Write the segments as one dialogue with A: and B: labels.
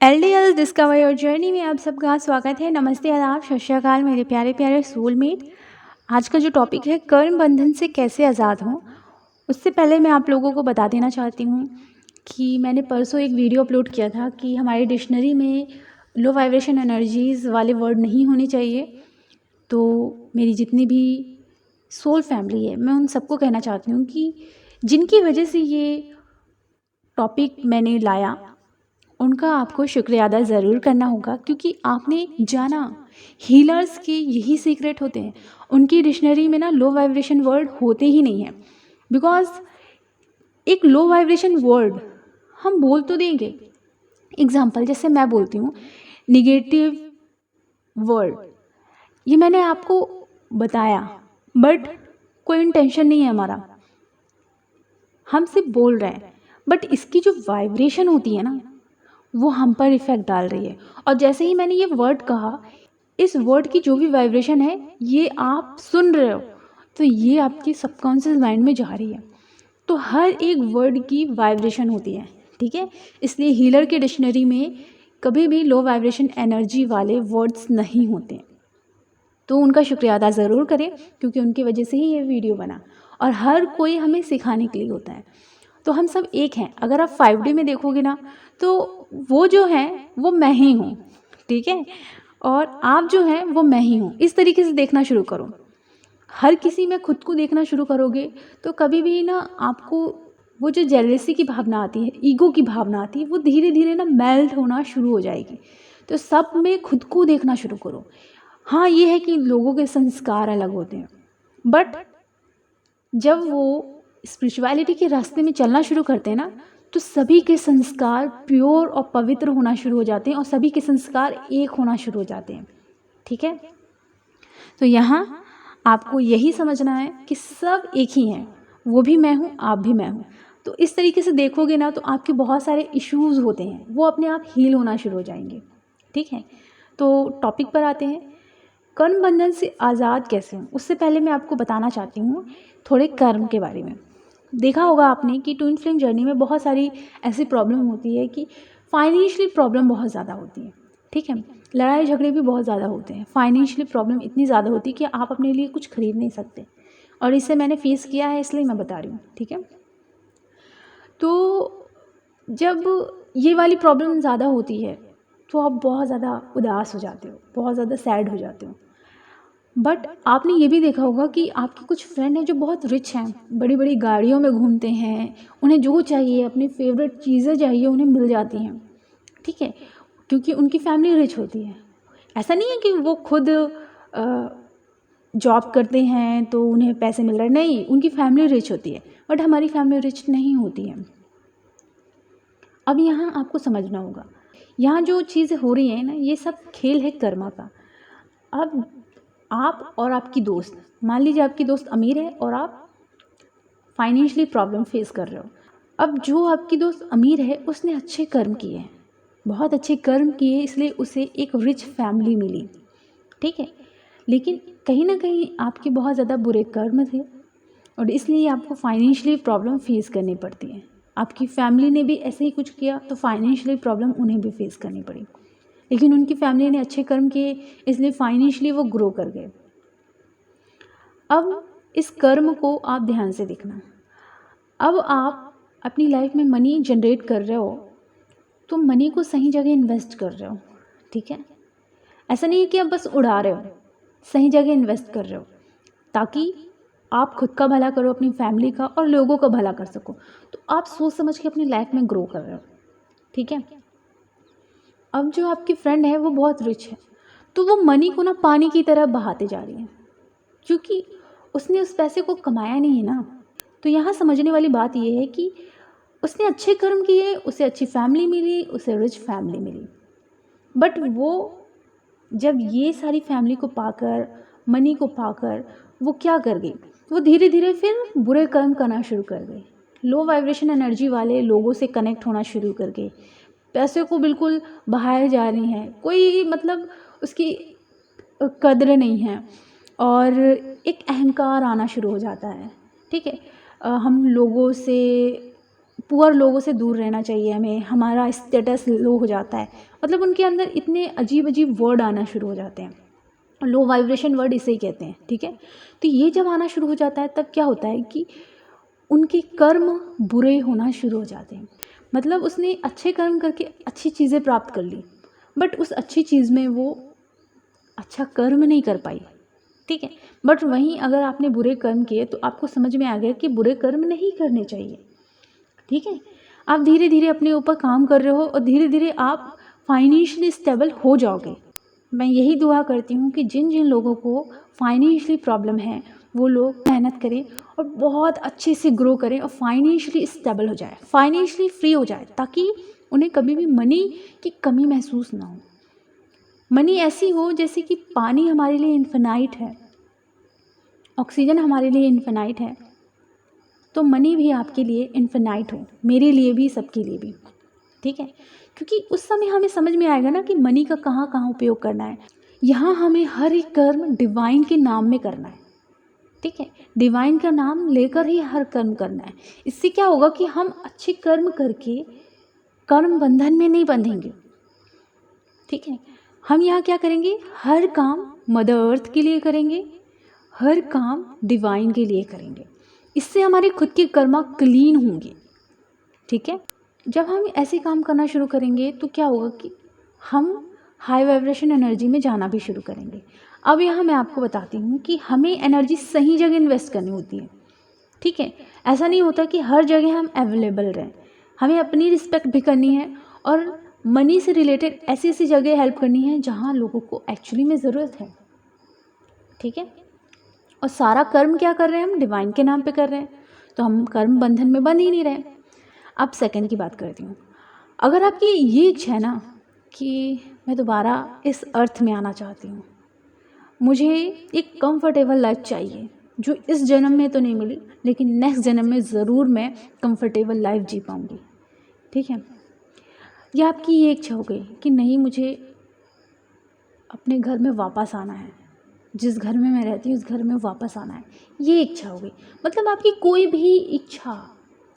A: LDL discover your journey में आप सबका स्वागत है। नमस्ते, आदाब, सत श्री अकाल मेरे प्यारे प्यारे सोलमेट। आज का जो टॉपिक है कर्म बंधन से कैसे आज़ाद हों, उससे पहले मैं आप लोगों को बता देना चाहती हूँ कि मैंने परसों एक वीडियो अपलोड किया था कि हमारी डिक्शनरी में लो वाइब्रेशन एनर्जीज़ वाले वर्ड नहीं होने चाहिए। तो मेरी जितनी भी सोल फैमिली है, मैं उन सबको कहना चाहती हूँ कि जिनकी वजह से ये टॉपिक मैंने लाया, उनका आपको शुक्रिया अदा ज़रूर करना होगा, क्योंकि आपने जाना हीलर्स के यही सीक्रेट होते हैं। उनकी डिक्शनरी में ना लो वाइब्रेशन वर्ड होते ही नहीं हैं। बिकॉज एक लो वाइब्रेशन वर्ड हम बोल तो देंगे, एग्जाम्पल जैसे मैं बोलती हूँ निगेटिव वर्ड, ये मैंने आपको बताया, बट कोई इंटेंशन नहीं है हमारा, हम सिर्फ बोल रहे हैं, बट इसकी जो वाइब्रेशन होती है ना, वो हम पर इफ़ेक्ट डाल रही है। और जैसे ही मैंने ये वर्ड कहा, इस वर्ड की जो भी वाइब्रेशन है ये आप सुन रहे हो, तो ये आपके सबकॉन्शियस माइंड में जा रही है। तो हर एक वर्ड की वाइब्रेशन होती है, ठीक है। इसलिए हीलर के डिक्शनरी में कभी भी लो वाइब्रेशन एनर्जी वाले वर्ड्स नहीं होते। तो उनका शुक्रिया अदा ज़रूर करें, क्योंकि उनकी वजह से ही ये वीडियो बना, और हर कोई हमें सिखाने के लिए होता है। तो हम सब एक हैं। अगर आप 5D में देखोगे ना, तो वो जो है वो मैं ही हूँ, ठीक है, और आप जो हैं वो मैं ही हूँ। इस तरीके से देखना शुरू करो। हर किसी में खुद को देखना शुरू करोगे तो कभी भी ना आपको वो जो जेलसी की भावना आती है, ईगो की भावना आती है, वो धीरे धीरे ना मेल्ट होना शुरू हो जाएगी। तो सब में खुद को देखना शुरू करो। हाँ, ये है कि लोगों के संस्कार अलग होते हैं, बट जब वो स्पिरिचुअलिटी के रास्ते में चलना शुरू करते हैं ना, तो सभी के संस्कार प्योर और पवित्र होना शुरू हो जाते हैं, और सभी के संस्कार एक होना शुरू हो जाते हैं, ठीक है। तो यहाँ आपको यही समझना है कि सब एक ही हैं, वो भी मैं हूँ, आप भी मैं हूँ। तो इस तरीके से देखोगे ना, तो आपके बहुत सारे इश्यूज़ होते हैं, वो अपने आप हील होना शुरू हो जाएंगे, ठीक है। तो टॉपिक पर आते हैं, कर्म बंधन से आज़ाद कैसे हूँ। उससे पहले मैं आपको बताना चाहती हूँ थोड़े कर्म के बारे में। देखा होगा आपने कि ट्विन फ्लेम जर्नी में बहुत सारी ऐसी प्रॉब्लम होती है कि फाइनेंशियली प्रॉब्लम बहुत ज़्यादा होती है, ठीक है। लड़ाई झगड़े भी बहुत ज़्यादा होते हैं। फाइनेंशियली प्रॉब्लम इतनी ज़्यादा होती है कि आप अपने लिए कुछ खरीद नहीं सकते, और इसे मैंने फेस किया है, इसलिए मैं बता रही हूँ, ठीक है। तो जब ये वाली प्रॉब्लम ज़्यादा होती है तो आप बहुत ज़्यादा उदास हो जाते हो, बहुत ज़्यादा सैड हो जाते हो। बट आपने ये भी देखा होगा कि आपके कुछ फ्रेंड हैं जो बहुत रिच हैं, बड़ी बड़ी गाड़ियों में घूमते हैं, उन्हें जो चाहिए, अपनी फेवरेट चीज़ें चाहिए, उन्हें मिल जाती हैं, ठीक है, क्योंकि उनकी फैमिली रिच होती है। ऐसा नहीं है कि वो खुद जॉब करते हैं तो उन्हें पैसे मिल रहे हैं, नहीं, उनकी फैमिली रिच होती है, बट हमारी फैमिली रिच नहीं होती है। अब यहाँ आपको समझना होगा, यहाँ जो चीज़ें हो रही हैं ना, ये सब खेल है कर्मा का। अब आप और आपकी दोस्त, मान लीजिए आपकी दोस्त अमीर है और आप फाइनेंशियली प्रॉब्लम फेस कर रहे हो। अब जो आपकी दोस्त अमीर है, उसने अच्छे कर्म किए हैं, बहुत अच्छे कर्म किए, इसलिए उसे एक रिच फैमिली मिली, ठीक है। लेकिन कहीं ना कहीं आपके बहुत ज़्यादा बुरे कर्म थे, और इसलिए आपको फाइनेंशियली प्रॉब्लम फेस करनी पड़ती है। आपकी फैमिली ने भी ऐसे ही कुछ किया, तो फाइनेंशियली प्रॉब्लम उन्हें भी फेस करनी पड़ी। लेकिन उनकी फैमिली ने अच्छे कर्म किए, इसलिए फाइनेंशियली वो ग्रो कर गए। अब इस कर्म को आप ध्यान से देखना। अब आप अपनी लाइफ में मनी जनरेट कर रहे हो, तो मनी को सही जगह इन्वेस्ट कर रहे हो, ठीक है। ऐसा नहीं है कि आप बस उड़ा रहे हो, सही जगह इन्वेस्ट कर रहे हो, ताकि आप खुद का भला करो, अपनी फैमिली का, और लोगों का भला कर सको। तो आप सोच समझ के अपनी लाइफ में ग्रो कर रहे हो, ठीक है। अब जो आपकी फ्रेंड है वो बहुत रिच है, तो वो मनी को ना पानी की तरह बहाते जा रही है, क्योंकि उसने उस पैसे को कमाया नहीं है ना। तो यहाँ समझने वाली बात ये है कि उसने अच्छे कर्म किए, उसे अच्छी फैमिली मिली, उसे रिच फैमिली मिली, बट वो जब ये सारी फैमिली को पाकर, मनी को पाकर, वो क्या कर गई, वो धीरे धीरे फिर बुरे कर्म करना शुरू कर गई। लो वाइब्रेशन एनर्जी वाले लोगों से कनेक्ट होना शुरू कर गई, पैसे को बिल्कुल बहाए जा रही हैं, कोई मतलब उसकी कद्र नहीं है, और एक अहंकार आना शुरू हो जाता है, ठीक है। हम लोगों से पुअर लोगों से दूर रहना चाहिए हमें, हमारा स्टेटस लो हो जाता है। मतलब उनके अंदर इतने अजीब अजीब वर्ड आना शुरू हो जाते हैं, लो वाइब्रेशन वर्ड इसे ही कहते हैं, ठीक है। तो ये जब आना शुरू हो जाता है तब क्या होता है कि उनके कर्म बुरे होना शुरू हो जाते हैं। मतलब उसने अच्छे कर्म करके अच्छी चीज़ें प्राप्त कर ली, बट उस अच्छी चीज़ में वो अच्छा कर्म नहीं कर पाई, ठीक है। बट वहीं अगर आपने बुरे कर्म किए तो आपको समझ में आ गया कि बुरे कर्म नहीं करने चाहिए, ठीक है। आप धीरे धीरे अपने ऊपर काम कर रहे हो और धीरे धीरे आप फाइनेंशियली स्टेबल हो जाओगे। मैं यही दुआ करती हूँ कि जिन जिन लोगों को फाइनेंशियली प्रॉब्लम है वो लोग मेहनत करें और बहुत अच्छे से ग्रो करें और फाइनेंशियली स्टेबल हो जाए, फाइनेंशियली फ्री हो जाए, ताकि उन्हें कभी भी मनी की कमी महसूस ना हो। मनी ऐसी हो जैसे कि पानी हमारे लिए इन्फिनाइट है, ऑक्सीजन हमारे लिए इन्फिनाइट है, तो मनी भी आपके लिए इन्फिनाइट हो, मेरे लिए भी, सबके लिए भी, ठीक है। क्योंकि उस समय हमें समझ में आएगा ना कि मनी का कहाँ कहाँ उपयोग करना है। यहाँ हमें हर एक कर्म डिवाइन के नाम में करना है, ठीक है। डिवाइन का नाम लेकर ही हर कर्म करना है। इससे क्या होगा कि हम अच्छे कर्म करके कर्म बंधन में नहीं बंधेंगे, ठीक है। हम यहाँ क्या करेंगे, हर काम मदर अर्थ के लिए करेंगे, हर काम डिवाइन के लिए करेंगे। इससे हमारे खुद के कर्मा क्लीन होंगे, ठीक है। जब हम ऐसे काम करना शुरू करेंगे तो क्या होगा कि हम हाई वाइब्रेशन एनर्जी में जाना भी शुरू करेंगे। अब यहाँ मैं आपको बताती हूँ कि हमें एनर्जी सही जगह इन्वेस्ट करनी होती है, ठीक है। ऐसा नहीं होता कि हर जगह हम अवेलेबल रहें, हमें अपनी रिस्पेक्ट भी करनी है और मनी से रिलेटेड ऐसी ऐसी जगह हेल्प करनी है जहाँ लोगों को एक्चुअली में ज़रूरत है, ठीक है। और सारा कर्म क्या कर रहे हैं, हम डिवाइन के नाम पे कर रहे हैं, तो हम कर्म बंधन में बंध ही नहीं रहे। अब सेकंड की बात करती हूँ। अगर आपकी ये इच्छा है ना कि मैं दोबारा इस अर्थ में आना चाहती हूँ, मुझे एक कंफर्टेबल लाइफ चाहिए जो इस जन्म में तो नहीं मिली लेकिन नेक्स्ट जन्म में ज़रूर मैं कंफर्टेबल लाइफ जी पाऊँगी, ठीक है। या आपकी ये इच्छा हो गई कि नहीं, मुझे अपने घर में वापस आना है, जिस घर में मैं रहती हूँ उस घर में वापस आना है, ये इच्छा हो गई। मतलब आपकी कोई भी इच्छा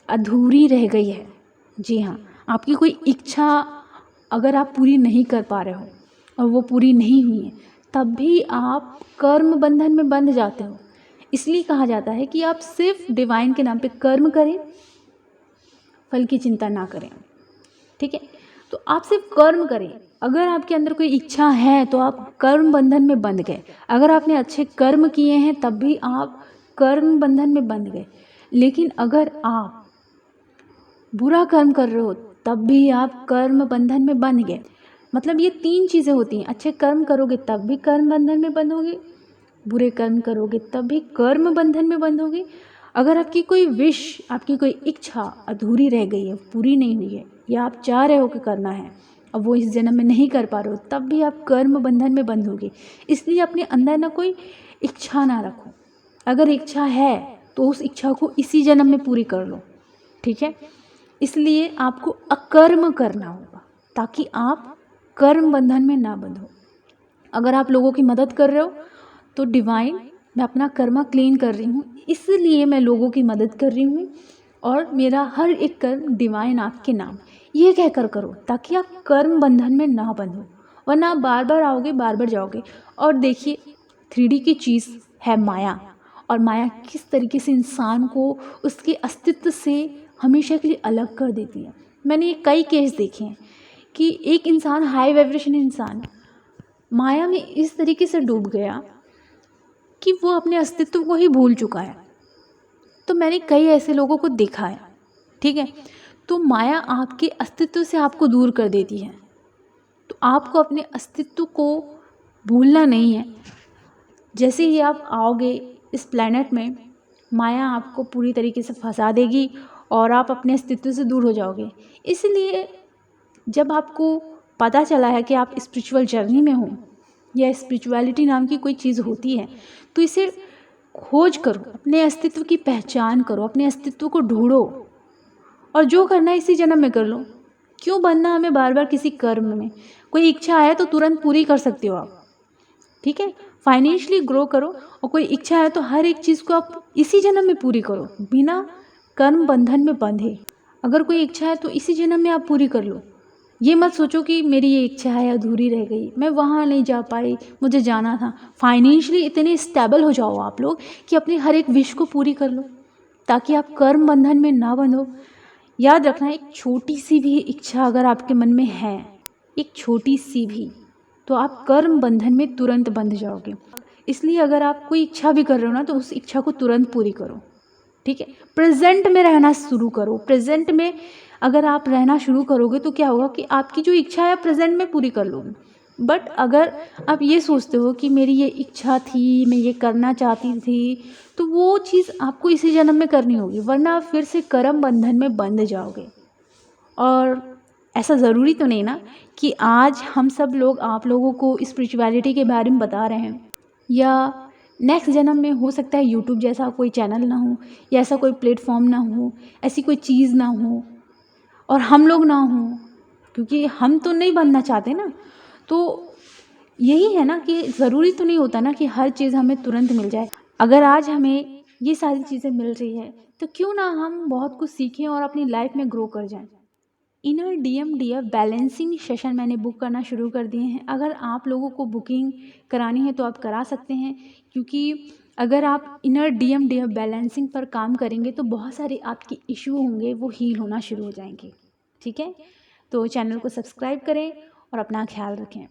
A: अधूरी रह गई है। जी हाँ, आपकी कोई इच्छा अगर आप पूरी नहीं कर पा रहे हो और वो पूरी नहीं हुई है, तब भी आप कर्म बंधन में बंध जाते हो। इसलिए कहा जाता है कि आप सिर्फ डिवाइन के नाम पे कर्म करें, फल की चिंता ना करें, ठीक है। तो आप सिर्फ कर्म करें। अगर आपके अंदर कोई इच्छा है तो आप कर्म बंधन में बंध गए। अगर आपने अच्छे कर्म किए हैं तब भी आप कर्म बंधन में बंध गए। लेकिन अगर आप बुरा कर्म कर रहे हो तब भी आप कर्म बंधन में बंध गए। मतलब ये तीन चीज़ें होती हैं, अच्छे कर्म करोगे तब भी कर्म बंधन में बंधोगे, बुरे कर्म करोगे तब भी कर्म बंधन में बंधोगे। अगर आपकी कोई विश, आपकी कोई इच्छा अधूरी रह गई है, पूरी नहीं हुई है, या आप चाह रहे हो कि करना है अब वो इस जन्म में नहीं कर पा रहे हो, तब भी आप कर्म बंधन में बंधोगे। इसलिए अपने अंदर ना कोई इच्छा ना रखो। अगर इच्छा है तो उस इच्छा को इसी जन्म में पूरी कर लो, ठीक है। इसलिए आपको अकर्म करना होगा ताकि आप कर्म बंधन में ना बंधो। अगर आप लोगों की मदद कर रहे हो तो डिवाइन, मैं अपना कर्मा क्लीन कर रही हूँ, इसलिए मैं लोगों की मदद कर रही हूँ और मेरा हर एक कर्म डिवाइन आपके नाम, ये कहकर करो ताकि आप कर्म बंधन में ना बंधो। वरना आप बार बार आओगे, बार बार जाओगे। और देखिए 3D की चीज़ है माया, और माया किस तरीके से इंसान को उसके अस्तित्व से हमेशा के लिए अलग कर देती है। मैंने कई केस देखे हैं कि एक इंसान, हाई वाइब्रेशन इंसान, माया में इस तरीके से डूब गया कि वो अपने अस्तित्व को ही भूल चुका है। तो मैंने कई ऐसे लोगों को देखा है, ठीक है। तो माया आपके अस्तित्व से आपको दूर कर देती है, तो आपको अपने अस्तित्व को भूलना नहीं है। जैसे ही आप आओगे इस प्लैनेट में, माया आपको पूरी तरीके से फंसा देगी और आप अपने अस्तित्व से दूर हो जाओगे। इसलिए जब आपको पता चला है कि आप स्पिरिचुअल जर्नी में हो या स्पिरिचुअलिटी नाम की कोई चीज़ होती है, तो इसे खोज करो, अपने अस्तित्व की पहचान करो, अपने अस्तित्व को ढूंढो और जो करना है इसी जन्म में कर लो। क्यों बनना हमें बार बार किसी कर्म में। कोई इच्छा है तो तुरंत पूरी कर सकते हो आप, ठीक है। फाइनेंशियली ग्रो करो, और कोई इच्छा है तो हर एक चीज़ को आप इसी जन्म में पूरी करो बिना कर्म बंधन में बंधे। अगर कोई इच्छा है तो इसी जन्म में आप पूरी कर लो। ये मत सोचो कि मेरी ये इच्छा है अधूरी रह गई, मैं वहाँ नहीं जा पाई, मुझे जाना था। फाइनेंशियली इतने स्टेबल हो जाओ आप लोग कि अपनी हर एक विश को पूरी कर लो, ताकि आप कर्म बंधन में ना बंधो। याद रखना, एक छोटी सी भी इच्छा अगर आपके मन में है, एक छोटी सी भी, तो आप कर्म बंधन में तुरंत बंध जाओगे। इसलिए अगर आप कोई इच्छा भी कर रहे हो ना, तो उस इच्छा को तुरंत पूरी करो, ठीक है। प्रेजेंट में रहना शुरू करो। प्रेजेंट में अगर आप रहना शुरू करोगे तो क्या होगा कि आपकी जो इच्छा है प्रेजेंट में पूरी कर लोगे। बट अगर आप ये सोचते हो कि मेरी ये इच्छा थी, मैं ये करना चाहती थी, तो वो चीज़ आपको इसी जन्म में करनी होगी, वरना आप फिर से कर्म बंधन में बंध जाओगे। और ऐसा ज़रूरी तो नहीं ना कि आज हम सब लोग आप लोगों को स्पिरिचुअलिटी के बारे में बता रहे हैं, या नेक्स्ट जन्म में हो सकता है यूट्यूब जैसा कोई चैनल ना हो, या ऐसा कोई प्लेटफॉर्म ना हो, ऐसी कोई चीज़ ना हो, और हम लोग ना हों, क्योंकि हम तो नहीं बनना चाहते ना। तो यही है ना कि ज़रूरी तो नहीं होता ना कि हर चीज़ हमें तुरंत मिल जाए। अगर आज हमें ये सारी चीज़ें मिल रही है तो क्यों ना हम बहुत कुछ सीखें और अपनी लाइफ में ग्रो कर जाएं। इनर DMDF बैलेंसिंग सेशन मैंने बुक करना शुरू कर दिए हैं। अगर आप लोगों को बुकिंग करानी है तो आप करा सकते हैं, क्योंकि अगर आप इनर DMDF बैलेंसिंग पर काम करेंगे तो बहुत सारे आपके इशू होंगे, वो हील होना शुरू हो जाएंगे, ठीक है। तो चैनल को सब्सक्राइब करें और अपना ख्याल रखें।